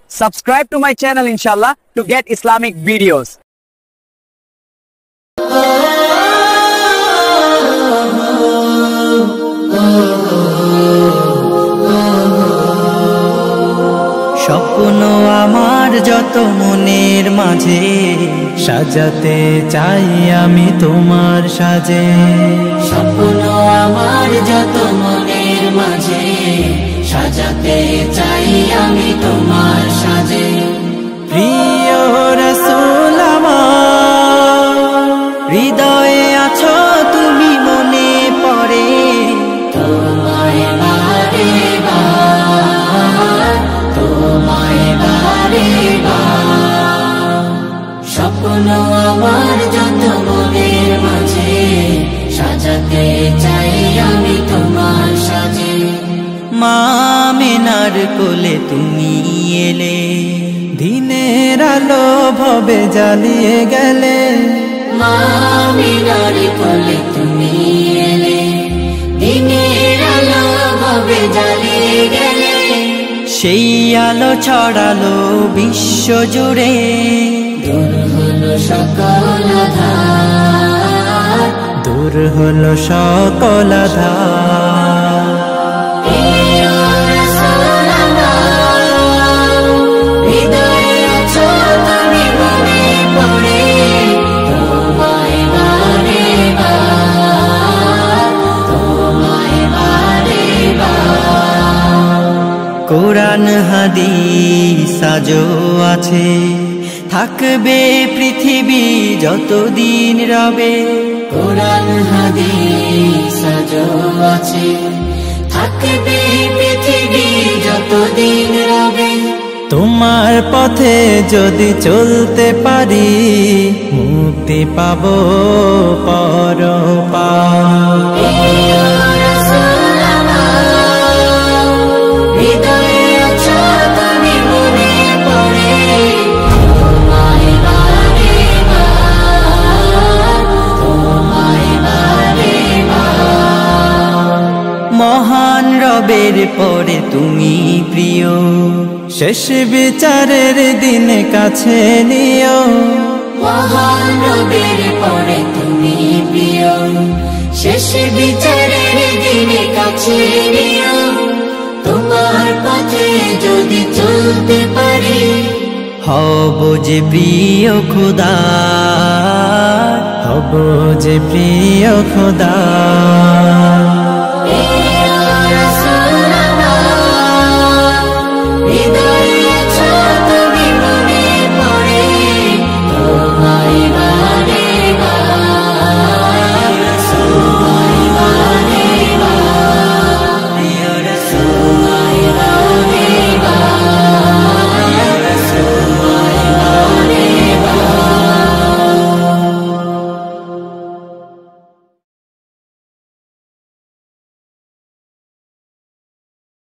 Subscribe to my channel inshallah to get Islamic videos. স্বপ্ন আমার যত মনের মাঝে সাজাতে চাই আমি তোমার সাজে। স্বপ্ন আমার যত মনের মাঝে সাজাতে চাই আমি তোমার সাজে। প্রিয় রাসূল আমার হৃদয়ে আছো তুমি, মনে পড়ে তোমায় বারে বার, তোমায় বারে বার। স্বপ্ন আমার যত মনের মাঝে সাজাতে চাই আমি তোমার সাজে। মা আমিনার কোলে তুমি এলে, দিনের আলো ভবে জ্বালিয়ে গেলে। মা আমিনার কোলে তুমি এলে, দিনের আলো ভবে জ্বালিয়ে গেলে। সেই আলো ছড়ালো বিশ্ব জুড়ে, দূর হলো সকল আঁধার, দূর হলো সকল আঁধার। প্রিয় রাসূল আমার, হৃদয়ে আছো তুমি, মনে পড়ে তোমায় বারে বার, তোমায় বারে বার। কোরআন হাদিস আজও আছে, থাকবে পৃথিবী যতদিন রবে। কোরআন হাদিস আজও আছে, থাকবে পৃথিবী যতদিন রবে। তোমার পথে যদি চলতে পারি, মুক্তি পাবো পরপার। প্রিয় রাসূল আমার, হৃদয়ে আছো তুমি, মনে পড়ে তোমায় বারে বার, তোমায় বারে বার। মহান রবের পরে তুমি প্রিয়, শেষ বিচারের দিনে কাছে নিও। মহান রবের পরে তুমি প্রিয়, শেষ বিচারের দিনে কাছে নিও। তোমার পথে যদি চলতে পারি, হব যে প্রিয় খোদা, হব যে প্রিয় খোদা।